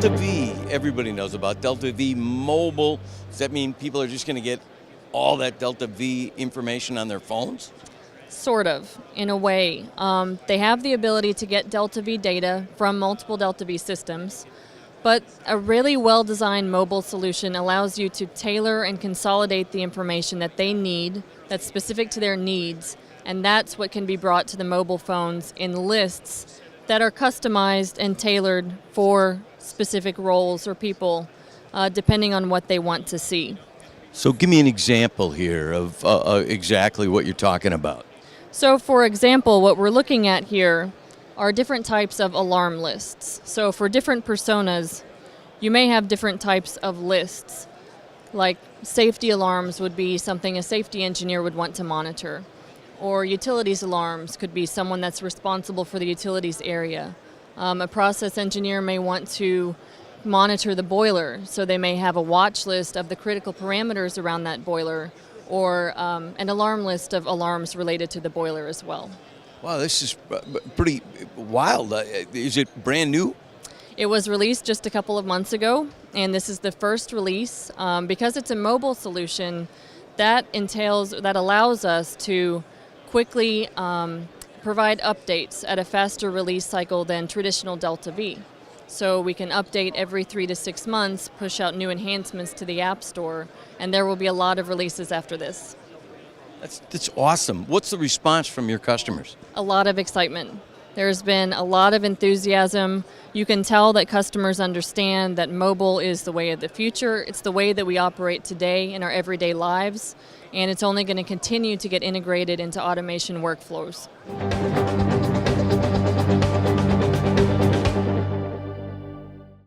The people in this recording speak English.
Delta V, everybody knows about Delta V Mobile. Does that mean people are just going to get all that Delta V information on their phones? Sort of, in a way. They have the ability to get Delta V data from multiple Delta V systems, but a really well-designed mobile solution allows you to tailor and consolidate the information that they need, that's specific to their needs, and that's what can be brought to the mobile phones in lists that are customized and tailored for specific roles or people, depending on what they want to see. So give me an example here of exactly what you're talking about. So for example, what we're looking at here are different types of alarm lists. So for different personas, you may have different types of lists. Like safety alarms would be something a safety engineer would want to monitor. Or utilities alarms could be someone that's responsible for the utilities area. A process engineer may want to monitor the boiler, so they may have a watch list of the critical parameters around that boiler, or an alarm list of alarms related to the boiler as well. Wow, this is pretty wild. Is it brand new? It was released just a couple of months ago, and this is the first release. Because it's a mobile solution, that allows us to quickly provide updates at a faster release cycle than traditional Delta V. So we can update every 3 to 6 months, push out new enhancements to the App Store, and there will be a lot of releases after this. That's awesome. What's the response from your customers? A lot of excitement. There's been a lot of enthusiasm. You can tell that customers understand that mobile is the way of the future. It's the way that we operate today in our everyday lives, and it's only going to continue to get integrated into automation workflows.